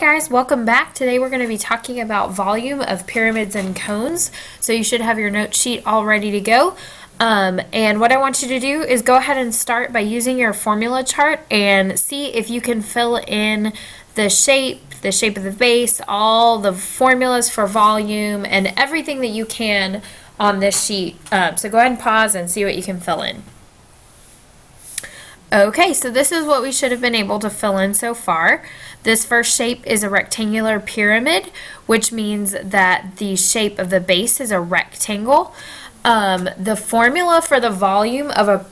guys, welcome back. Today we're going to be talking about volume of pyramids and cones. So you should have your note sheet all ready to go. And what I want you to do is go ahead and start by using your formula chart and see if you can fill in the shape of the base, all the formulas for volume, and everything that you can on this sheet. So go ahead and pause and see what you can fill in. Okay, so this is what we should have been able to fill in so far. This first shape is a rectangular pyramid, which means that the shape of the base is a rectangle. The formula for the volume of a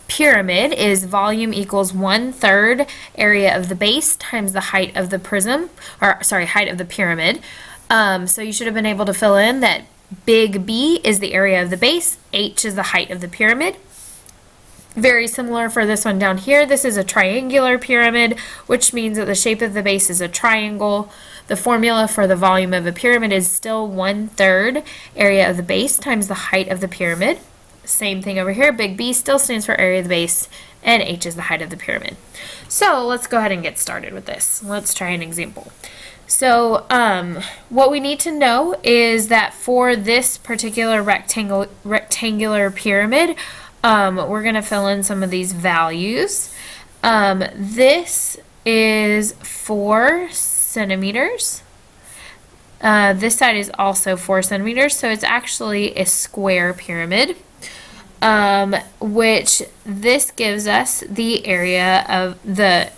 pyramid is volume equals 1/3 area of the base times the height of the prism, height of the pyramid. So you should have been able to fill in that big B is the area of the base, H is the height of the pyramid. Very similar for this one down here. This is a triangular pyramid, which means that the shape of the base is a triangle. The formula for the volume of a pyramid is still 1/3 area of the base times the height of the pyramid. Same thing over here. Big B still stands for area of the base, and H is the height of the pyramid. So let's go ahead and get started with this. Let's try an example. So what we need to know is that for this particular rectangular pyramid, we're going to fill in some of these values. This is 4 centimeters. This side is also 4 centimeters, so it's actually a square pyramid, which this gives us the area of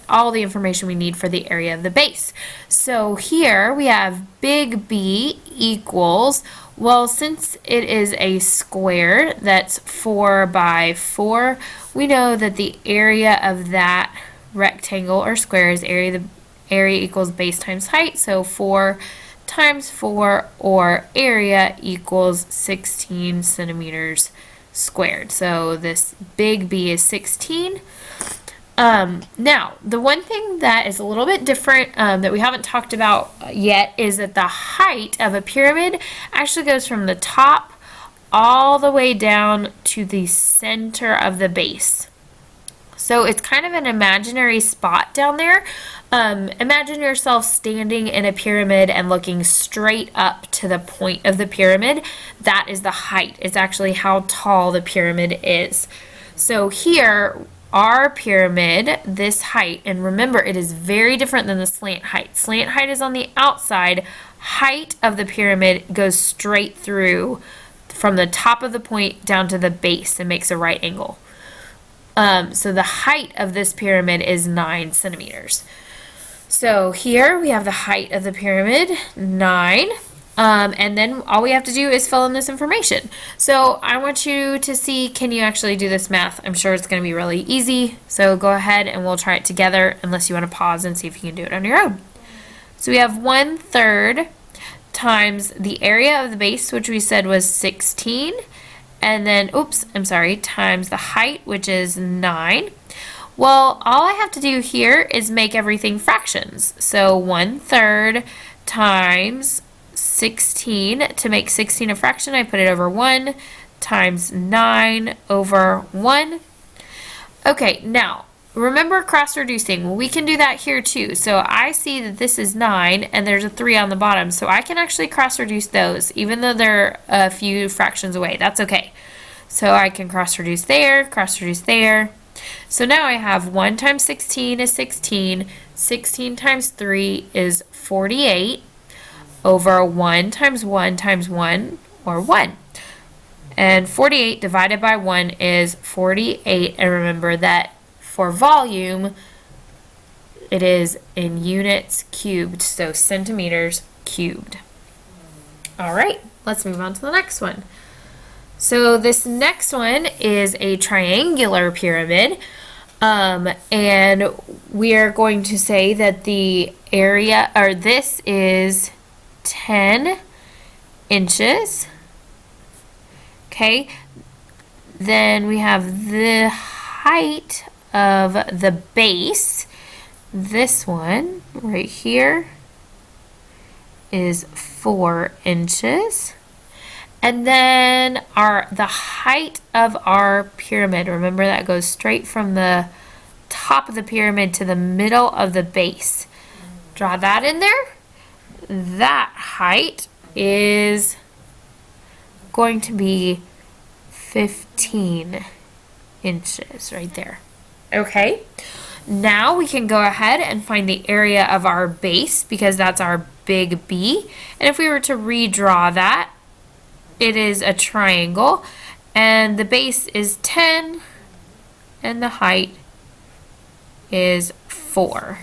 all the information we need for the area of the base. So here we have big B equals, well, since it is a square that's 4 by 4, we know that the area of that rectangle or square is area equals base times height, so 4 times 4, or area equals 16 centimeters squared. So this big B is 16. Now, the one thing that is a little bit different that we haven't talked about yet is that the height of a pyramid actually goes from the top all the way down to the center of the base. So it's kind of an imaginary spot down there. Imagine yourself standing in a pyramid and looking straight up to the point of the pyramid. That is the height. It's actually how tall the pyramid is. So here, our pyramid, this height, and remember it is very different than the slant height. Slant height is on the outside. Height of the pyramid goes straight through from the top of the point down to the base and makes a right angle. So the height of this pyramid is 9 centimeters. So here we have the height of the pyramid, 9. And then all we have to do is fill in this information. So I want you to see, can you actually do this math? I'm sure it's going to be really easy. So go ahead and we'll try it together, unless you want to pause and see if you can do it on your own. So we have 1/3 times the area of the base, which we said was 16. And then, times the height, which is 9. Well, all I have to do here is make everything fractions. So 1/3 times 16. To make 16 a fraction, I put it over 1 times 9 over 1. Okay, now remember cross-reducing. Well, we can do that here too. So I see that this is 9 and there's a 3 on the bottom. So I can actually cross-reduce those even though they're a few fractions away. That's okay. So I can cross-reduce there, cross-reduce there. So now I have 1 times 16 is 16. 16 times 3 is 48. Over 1 times 1 times 1, or 1. And 48 divided by 1 is 48. And remember that for volume, it is in units cubed, so centimeters cubed. All right, let's move on to the next one. So this next one is a triangular pyramid. And we are going to say that the area, or this is 10 inches. Okay, then we have the height of the base. This one right here is 4 inches. And then the height of our pyramid, remember that goes straight from the top of the pyramid to the middle of the base. Draw that in there. That height is going to be 15 inches right there. Okay, now we can go ahead and find the area of our base because that's our big B. And if we were to redraw that, it is a triangle and the base is 10 and the height is 4.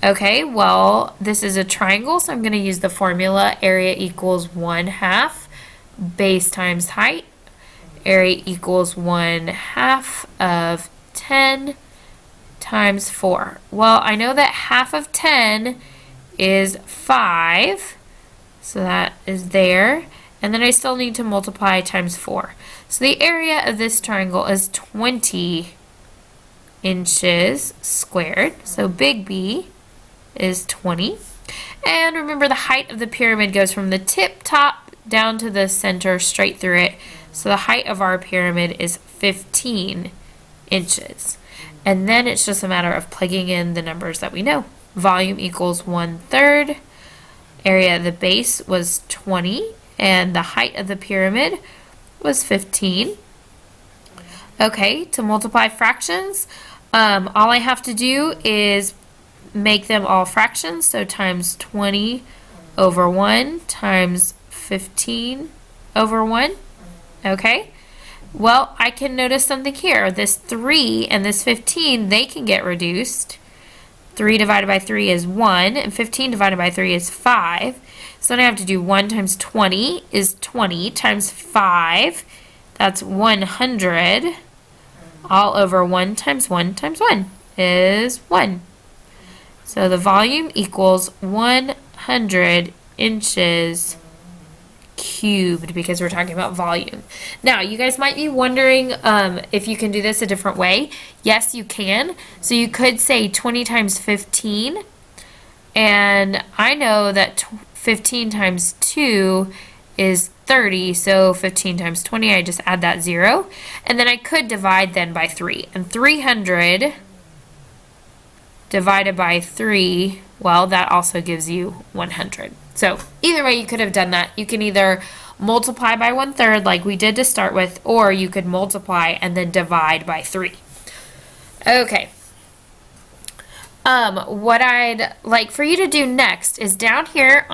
Okay, well, this is a triangle, so I'm going to use the formula area equals 1/2 base times height. Area equals 1/2 of 10 times 4. Well, I know that half of 10 is 5, so that is there. And then I still need to multiply times 4. So the area of this triangle is 20 inches squared. So big B is 20. And remember, the height of the pyramid goes from the tip top down to the center straight through it. So the height of our pyramid is 15 inches. And then it's just a matter of plugging in the numbers that we know. Volume equals 1/3. Area of the base was 20. And the height of the pyramid was 15. Okay, to multiply fractions, all I have to do is make them all fractions. So times 20 over 1 times 15 over 1. Okay, well, I can notice something here. This 3 and this 15, they can get reduced. 3 divided by 3 is 1, and 15 divided by 3 is 5. So then I have to do 1 times 20 is 20 times 5. That's 100. All over 1 times 1 times 1 is 1. So the volume equals 100 inches cubed because we're talking about volume. Now, you guys might be wondering if you can do this a different way. Yes, you can. So you could say 20 times 15. And I know that 15 times 2 is 30. So 15 times 20, I just add that 0. And then I could divide then by 3. And 300 divided by 3, well, that also gives you 100. So either way you could have done that. You can either multiply by 1/3 like we did to start with, or you could multiply and then divide by 3. Okay. What I'd like for you to do next is down here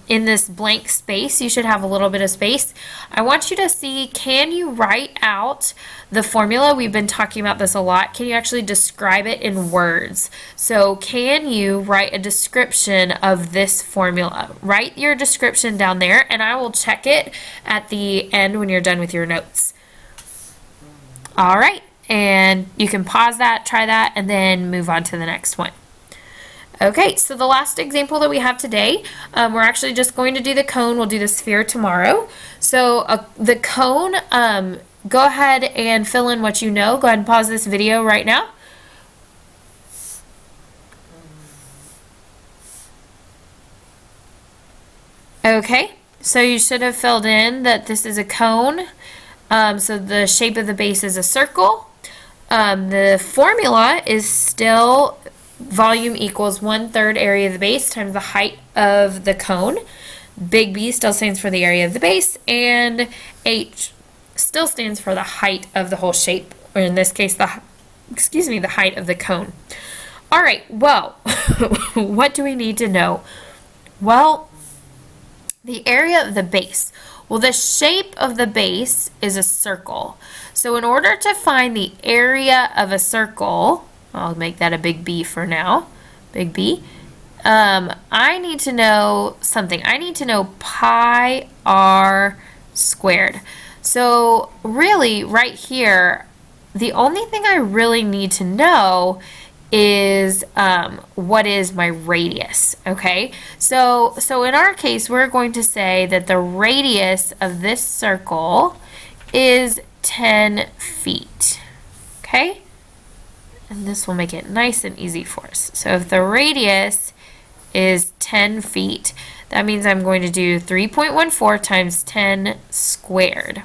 in this blank space, you should have a little bit of space. I want you to see, can you write out the formula? We've been talking about this a lot. Can you actually describe it in words? So can you write a description of this formula? Write your description down there and I will check it at the end when you're done with your notes. All right, and you can pause that, try that, and then move on to the next one. Okay, so the last example that we have today, we're actually just going to do the cone. We'll do the sphere tomorrow. So the cone, go ahead and fill in what you know. Go ahead and pause this video right now. Okay, so you should have filled in that this is a cone. So the shape of the base is a circle. The formula is still volume equals 1/3 area of the base times the height of the cone. Big B still stands for the area of the base, and H still stands for the height of the whole shape, or in this case, the height of the cone. All right, well, what do we need to know? Well, the area of the base. Well, the shape of the base is a circle. So in order to find the area of a circle, I'll make that a big B for now, big B. I need to know something. I need to know pi r squared. So really, right here, the only thing I really need to know is what is my radius, okay? So in our case, we're going to say that the radius of this circle is 10 feet, okay? And this will make it nice and easy for us. So if the radius is 10 feet, that means I'm going to do 3.14 times 10 squared.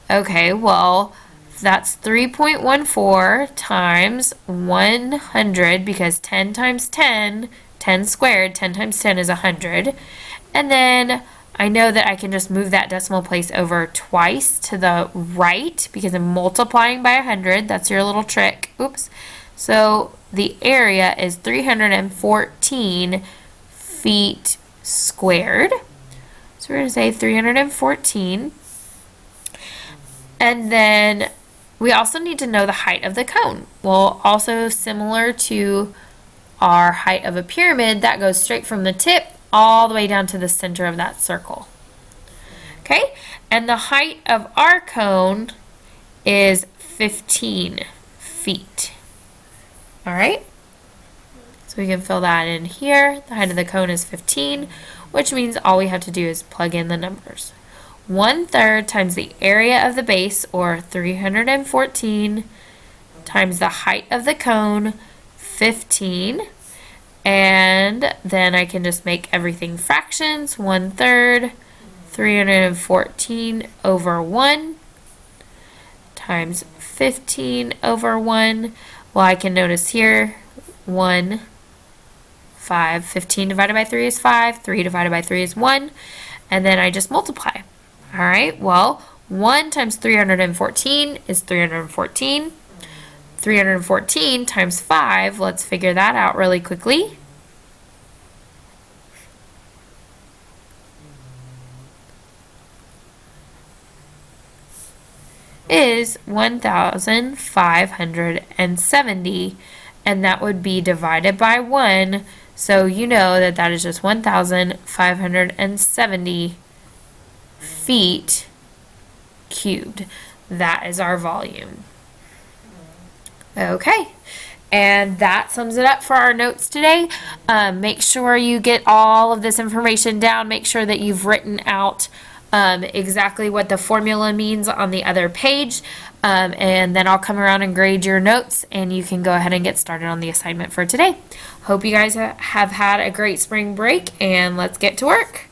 Okay, well, that's 3.14 times 100, because 10 times 10 10 squared, 10 times 10 is 100. And then I know that I can just move that decimal place over twice to the right because I'm multiplying by 100. That's your little trick. Oops. So the area is 314 feet squared. So we're going to say 314. And then we also need to know the height of the cone. Well, also similar to our height of a pyramid, that goes straight from the tip all the way down to the center of that circle. Okay, and the height of our cone is 15 feet. All right, so we can fill that in here. The height of the cone is 15, which means all we have to do is plug in the numbers. 1/3 times the area of the base, or 314, times the height of the cone, 15. And then I can just make everything fractions. 1/3, 314 over 1 times 15 over 1. Well, I can notice here, 1, 5, 15 divided by 3 is 5, 3 divided by 3 is 1, and then I just multiply. All right, well, 1 times 314 is 314. 314 times 5, let's figure that out really quickly. Is 1,570, and that would be divided by 1, so you know that that is just 1,570 feet cubed. That is our volume. Okay, and that sums it up for our notes today. Make sure you get all of this information down. Make sure that you've written out exactly what the formula means on the other page, and then I'll come around and grade your notes, and you can go ahead and get started on the assignment for today. Hope you guys have had a great spring break, and let's get to work.